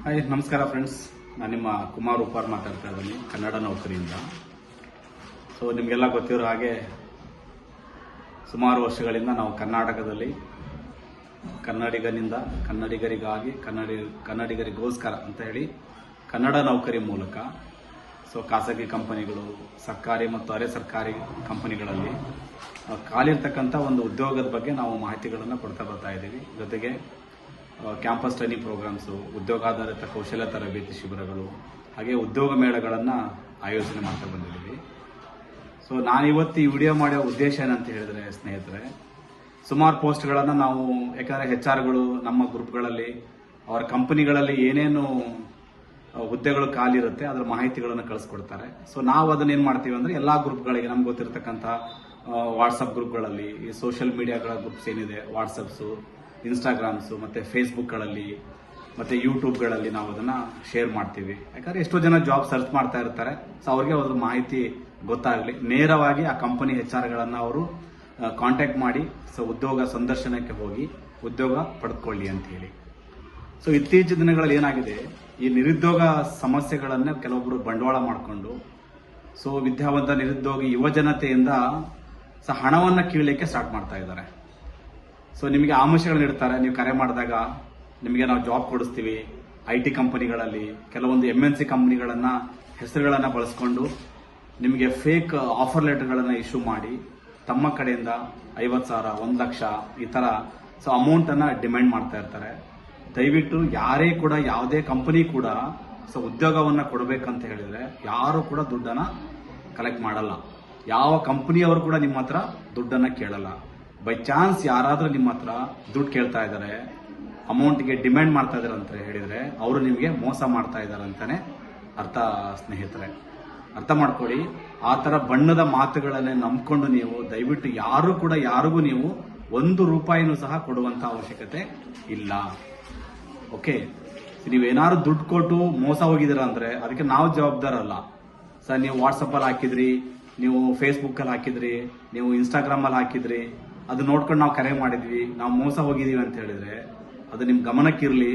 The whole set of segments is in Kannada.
ಹಾಯ್, ನಮಸ್ಕಾರ ಫ್ರೆಂಡ್ಸ್. ನಾನು ನಿಮ್ಮ ಕುಮಾರ್ ಉಪಾರ್ ಮಾತಾಡ್ತಾ ಇದ್ದೀನಿ, ಕನ್ನಡ ನೌಕರಿಯಿಂದ. ನಿಮಗೆಲ್ಲ ಗೊತ್ತಿರೋ ಹಾಗೆ ಸುಮಾರು ವರ್ಷಗಳಿಂದ ನಾವು ಕರ್ನಾಟಕದಲ್ಲಿ ಕನ್ನಡಿಗನಿಂದ ಕನ್ನಡಿಗರಿಗಾಗಿ ಕನ್ನಡಿಗರಿಗೋಸ್ಕರ ಅಂತ ಹೇಳಿ ಕನ್ನಡ ನೌಕರಿ ಮೂಲಕ ಖಾಸಗಿ ಕಂಪನಿಗಳು, ಸರ್ಕಾರಿ ಮತ್ತು ಅರೆ ಸರ್ಕಾರಿ ಕಂಪನಿಗಳಲ್ಲಿ ಖಾಲಿರ್ತಕ್ಕಂಥ ಒಂದು ಉದ್ಯೋಗದ ಬಗ್ಗೆ ನಾವು ಮಾಹಿತಿಗಳನ್ನು ಕೊಡ್ತಾ ಬರ್ತಾ ಇದ್ದೀವಿ. ಜೊತೆಗೆ ಕ್ಯಾಂಪಸ್ ಟ್ರೈನಿಂಗ್ ಪ್ರೋಗ್ರಾಮ್ಸು, ಉದ್ಯೋಗಾಧಾರಿತ ಕೌಶಲ್ಯ ತರಬೇತಿ ಶಿಬಿರಗಳು, ಹಾಗೆ ಉದ್ಯೋಗ ಮೇಳಗಳನ್ನು ಆಯೋಜನೆ ಮಾಡ್ತಾ ಬಂದಿದ್ದೀವಿ. ನಾನಿವತ್ತು ಈ ವಿಡಿಯೋ ಮಾಡೋ ಉದ್ದೇಶ ಏನಂತ ಹೇಳಿದ್ರೆ ಸ್ನೇಹಿತರೆ, ಸುಮಾರು ಪೋಸ್ಟ್ಗಳನ್ನು ನಾವು, ಯಾಕಂದರೆ HR ನಮ್ಮ ಗ್ರೂಪ್ಗಳಲ್ಲಿ ಅವರ ಕಂಪನಿಗಳಲ್ಲಿ ಏನೇನು ಹುದ್ದೆಗಳು ಖಾಲಿರುತ್ತೆ ಅದರ ಮಾಹಿತಿಗಳನ್ನು ಕಳಿಸ್ಕೊಡ್ತಾರೆ. ನಾವು ಅದನ್ನೇನು ಮಾಡ್ತೀವಿ ಅಂದರೆ ಎಲ್ಲ ಗ್ರೂಪ್ಗಳಿಗೆ, ನಮ್ಗೆ ಗೊತ್ತಿರತಕ್ಕಂಥ ವಾಟ್ಸಪ್ ಗ್ರೂಪ್ಗಳಲ್ಲಿ, ಈ ಸೋಷಿಯಲ್ ಮೀಡಿಯಾಗಳ ಗ್ರೂಪ್ಸ್ ಏನಿದೆ, ವಾಟ್ಸಪ್ಸು, ಇನ್ಸ್ಟಾಗ್ರಾಮ್ಸು ಮತ್ತು ಫೇಸ್ಬುಕ್ಗಳಲ್ಲಿ ಮತ್ತು ಯೂಟ್ಯೂಬ್ಗಳಲ್ಲಿ ನಾವು ಅದನ್ನು ಶೇರ್ ಮಾಡ್ತೀವಿ. ಯಾಕಂದರೆ ಎಷ್ಟೋ ಜನ ಜಾಬ್ ಸರ್ಚ್ ಮಾಡ್ತಾ ಇರ್ತಾರೆ. ಅವ್ರಿಗೆ ಅದ್ರ ಮಾಹಿತಿ ಗೊತ್ತಾಗಲಿ, ನೇರವಾಗಿ ಆ ಕಂಪನಿ HR ಅವರು ಕಾಂಟ್ಯಾಕ್ಟ್ ಮಾಡಿ ಉದ್ಯೋಗ ಸಂದರ್ಶನಕ್ಕೆ ಹೋಗಿ ಉದ್ಯೋಗ ಪಡೆದುಕೊಳ್ಳಿ ಅಂತ ಹೇಳಿ. ಇತ್ತೀಚಿನ ದಿನಗಳಲ್ಲಿ ಏನಾಗಿದೆ, ಈ ನಿರುದ್ಯೋಗ ಸಮಸ್ಯೆಗಳನ್ನ ಕೆಲವೊಬ್ಬರು ಬಂಡವಾಳ ಮಾಡಿಕೊಂಡು ವಿದ್ಯಾವಂತ ನಿರುದ್ಯೋಗಿ ಯುವ ಜನತೆಯಿಂದ ಹಣವನ್ನು ಕೀಳಲಿಕ್ಕೆ ಸ್ಟಾರ್ಟ್ ಮಾಡ್ತಾ ಇದ್ದಾರೆ. ನಿಮಗೆ ಆಮಿಷಗಳನ್ನ ಇಡ್ತಾರೆ. ನೀವು ಕರೆ ಮಾಡಿದಾಗ ನಿಮಗೆ ನಾವು ಜಾಬ್ ಕೊಡಿಸ್ತೀವಿ. IT ಕಂಪನಿಗಳಲ್ಲಿ ಕೆಲವೊಂದು MNC ಕಂಪನಿಗಳನ್ನ ಹೆಸರುಗಳನ್ನು ಬಳಸ್ಕೊಂಡು ನಿಮಗೆ ಫೇಕ್ ಆಫರ್ ಲೆಟರ್ಗಳನ್ನು ಇಶ್ಯೂ ಮಾಡಿ ತಮ್ಮ ಕಡೆಯಿಂದ 50,000, 1 ಲಕ್ಷ ಈ ಥರ ಅಮೌಂಟನ್ನು ಡಿಮ್ಯಾಂಡ್ ಮಾಡ್ತಾ ಇರ್ತಾರೆ. ದಯವಿಟ್ಟು ಯಾರೇ ಕೂಡ, ಯಾವುದೇ ಕಂಪನಿ ಕೂಡ ಉದ್ಯೋಗವನ್ನು ಕೊಡಬೇಕಂತ ಹೇಳಿದ್ರೆ ಯಾರು ಕೂಡ ದುಡ್ಡನ್ನು ಕಲೆಕ್ಟ್ ಮಾಡಲ್ಲ. ಯಾವ ಕಂಪನಿಯವರು ಕೂಡ ನಿಮ್ಮ ಹತ್ರ ದುಡ್ಡನ್ನು ಕೇಳಲ್ಲ. ಬೈ ಚಾನ್ಸ್ ಯಾರಾದರೂ ನಿಮ್ಮ ಹತ್ರ ದುಡ್ಡು ಕೇಳ್ತಾ ಇದ್ದಾರೆ, ಅಮೌಂಟ್ಗೆ ಡಿಮ್ಯಾಂಡ್ ಮಾಡ್ತಾ ಇದ್ದಾರೆ ಅಂತ ಹೇಳಿದ್ರೆ ಅವರು ನಿಮಗೆ ಮೋಸ ಮಾಡ್ತಾ ಇದ್ದಾರೆ ಅಂತಾನೆ ಅರ್ಥ. ಸ್ನೇಹಿತರೆ, ಅರ್ಥ ಮಾಡ್ಕೊಳ್ಳಿ. ಆ ಥರ ಬಣ್ಣದ ಮಾತುಗಳನ್ನೇ ನಂಬ್ಕೊಂಡು ನೀವು ದಯವಿಟ್ಟು ಯಾರು ಕೂಡ ಯಾರಿಗೂ ನೀವು 1 ರೂಪಾಯಿನೂ ಸಹ ಕೊಡುವಂತ ಅವಶ್ಯಕತೆ ಇಲ್ಲ. ಓಕೆ, ನೀವೇನಾದ್ರು ದುಡ್ಡು ಕೊಟ್ಟು ಮೋಸ ಹೋಗಿದ್ದೀರಾ ಅಂದ್ರೆ ಅದಕ್ಕೆ ನಾವು ಜವಾಬ್ದಾರಲ್ಲ. ನೀವು ವಾಟ್ಸಪ್ಪಲ್ಲಿ ಹಾಕಿದ್ರಿ, ನೀವು ಫೇಸ್ಬುಕ್ಕಲ್ಲಿ ಹಾಕಿದ್ರಿ, ನೀವು ಇನ್ಸ್ಟಾಗ್ರಾಮಲ್ಲಿ ಹಾಕಿದ್ರಿ, ಅದು ನೋಡ್ಕೊಂಡು ನಾವು ಕರೆ ಮಾಡಿದ್ವಿ, ನಾವು ಮೋಸ ಹೋಗಿದೀವಿ ಅಂತ ಹೇಳಿದ್ರೆ ಅದು ನಿಮ್ ಗಮನಕ್ಕಿರ್ಲಿ.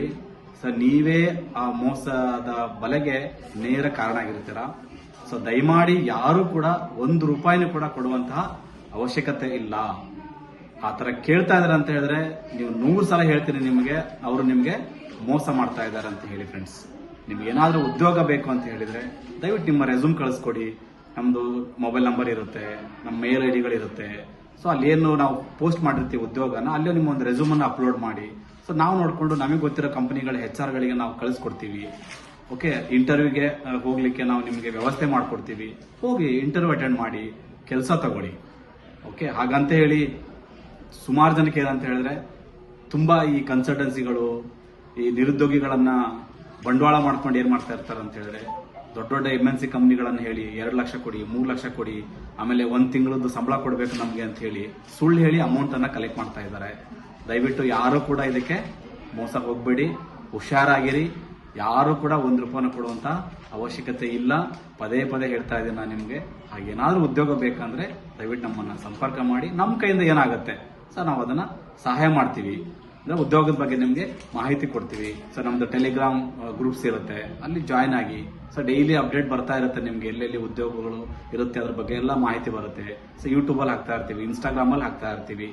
ನೀವೇ ಆ ಮೋಸದ ಬಲೆಗೆ ನೇರ ಕಾರಣ ಆಗಿರ್ತೀರ. ದಯಮಾಡಿ ಯಾರು ಕೂಡ 1 ರೂಪಾಯಿನೂ ಕೂಡ ಕೊಡುವಂತಹ ಅವಶ್ಯಕತೆ ಇಲ್ಲ. ಆ ಥರ ಕೇಳ್ತಾ ಇದಾರೆ ಅಂತ ಹೇಳಿದ್ರೆ ನೀವು 100 ಸಲ ಹೇಳ್ತೀರಿ ನಿಮಗೆ ಅವರು ನಿಮಗೆ ಮೋಸ ಮಾಡ್ತಾ ಇದ್ದಾರೆ ಅಂತ ಹೇಳಿ. ಫ್ರೆಂಡ್ಸ್, ನಿಮ್ಗೆ ಏನಾದರೂ ಉದ್ಯೋಗ ಬೇಕು ಅಂತ ಹೇಳಿದ್ರೆ ದಯವಿಟ್ಟು ನಿಮ್ಮ ರೆಸ್ಯೂಮ್ ಕಳಿಸ್ಕೊಡಿ. ನಮ್ದು ಮೊಬೈಲ್ ನಂಬರ್ ಇರುತ್ತೆ, ನಮ್ಮ ಮೇಲ್ ID ಗಳಿರುತ್ತೆ. ಅಲ್ಲೇನು ನಾವು ಪೋಸ್ಟ್ ಮಾಡಿರ್ತೀವಿ ಉದ್ಯೋಗನ, ಅಲ್ಲೇ ನಿಮ್ಮ ಒಂದು ರೆಸ್ಯೂಮನ್ನು ಅಪ್ಲೋಡ್ ಮಾಡಿ. ನಾವು ನೋಡಿಕೊಂಡು ನಮಗೆ ಗೊತ್ತಿರೋ ಕಂಪನಿಗಳ HR ನಾವು ಕಳಿಸ್ಕೊಡ್ತೀವಿ. ಓಕೆ, ಇಂಟರ್ವ್ಯೂಗೆ ಹೋಗ್ಲಿಕ್ಕೆ ನಾವು ನಿಮಗೆ ವ್ಯವಸ್ಥೆ ಮಾಡಿಕೊಡ್ತೀವಿ. ಹೋಗಿ ಇಂಟರ್ವ್ಯೂ ಅಟೆಂಡ್ ಮಾಡಿ, ಕೆಲಸ ತಗೊಳ್ಳಿ. ಓಕೆ, ಹಾಗಂತ ಹೇಳಿ ಸುಮಾರು ಜನಕ್ಕೆ ಏನಂತ ಹೇಳಿದ್ರೆ ತುಂಬಾ ಈ ಕನ್ಸಲ್ಟೆನ್ಸಿಗಳು ಈ ನಿರುದ್ಯೋಗಿಗಳನ್ನ ಬಂಡವಾಳ ಮಾಡ್ಕೊಂಡು ಏನ್ ಮಾಡ್ತಾ ಇರ್ತಾರೆ ಅಂತ ಹೇಳಿದ್ರೆ, ದೊಡ್ಡ ದೊಡ್ಡ MNC ಕಂಪನಿಗಳನ್ನು ಹೇಳಿ 2 ಲಕ್ಷ ಕೊಡಿ, 3 ಲಕ್ಷ ಕೊಡಿ, ಆಮೇಲೆ 1 ತಿಂಗಳದ್ದು ಸಂಬಳ ಕೊಡಬೇಕು ನಮಗೆ ಅಂತ ಹೇಳಿ ಸುಳ್ಳು ಹೇಳಿ ಅಮೌಂಟ್ ಅನ್ನ ಕಲೆಕ್ಟ್ ಮಾಡ್ತಾ ಇದ್ದಾರೆ. ದಯವಿಟ್ಟು ಯಾರು ಕೂಡ ಇದಕ್ಕೆ ಮೋಸ ಹೋಗ್ಬೇಡಿ, ಹುಷಾರಾಗಿರಿ. ಯಾರು ಕೂಡ 1 ರೂಪಾಯಿನ ಕೊಡುವಂತ ಅವಶ್ಯಕತೆ ಇಲ್ಲ. ಪದೇ ಪದೇ ಹೇಳ್ತಾ ಇದ್ದೀನಿ ನಾನು ನಿಮ್ಗೆ. ಹಾಗೇನಾದ್ರೂ ಉದ್ಯೋಗ ಬೇಕಂದ್ರೆ ದಯವಿಟ್ಟು ನಮ್ಮನ್ನ ಸಂಪರ್ಕ ಮಾಡಿ. ನಮ್ಮ ಕೈಯಿಂದ ಏನಾಗುತ್ತೆ ನಾವು ಅದನ್ನ ಸಹಾಯ ಮಾಡ್ತೀವಿ. ಉದ್ಯೋಗದ ಬಗ್ಗೆ ನಿಮ್ಗೆ ಮಾಹಿತಿ ಕೊಡ್ತೀವಿ. ನಮ್ದು ಟೆಲಿಗ್ರಾಮ್ ಗ್ರೂಪ್ಸ್ ಇರುತ್ತೆ, ಅಲ್ಲಿ ಜಾಯ್ನ್ ಆಗಿ. ಡೈಲಿ ಅಪ್ಡೇಟ್ ಬರ್ತಾ ಇರುತ್ತೆ ನಿಮ್ಗೆ, ಎಲ್ಲೆಲ್ಲಿ ಉದ್ಯೋಗಗಳು ಇರುತ್ತೆ ಅದ್ರ ಬಗ್ಗೆ ಎಲ್ಲ ಮಾಹಿತಿ ಬರುತ್ತೆ. ಯೂಟ್ಯೂಬಲ್ಲಿ ಹಾಕ್ತಾ ಇರ್ತೀವಿ, ಇನ್ಸ್ಟಾಗ್ರಾಮಲ್ಲಿ ಹಾಕ್ತಾ ಇರ್ತೀವಿ.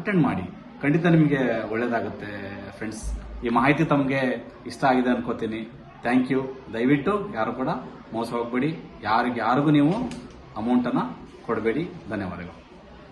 ಅಟೆಂಡ್ ಮಾಡಿ, ಖಂಡಿತ ನಿಮಗೆ ಒಳ್ಳೇದಾಗುತ್ತೆ. ಫ್ರೆಂಡ್ಸ್, ಈ ಮಾಹಿತಿ ತಮಗೆ ಇಷ್ಟ ಆಗಿದೆ ಅನ್ಕೋತೀನಿ. Thank you. ದಯವಿಟ್ಟು ಯಾರು ಕೂಡ ಮೋಸ ಹೋಗ್ಬೇಡಿ. ಯಾರಿಗೂ ನೀವು ಅಮೌಂಟನ್ನು ಕೊಡಬೇಡಿ. ಧನ್ಯವಾದಗಳು.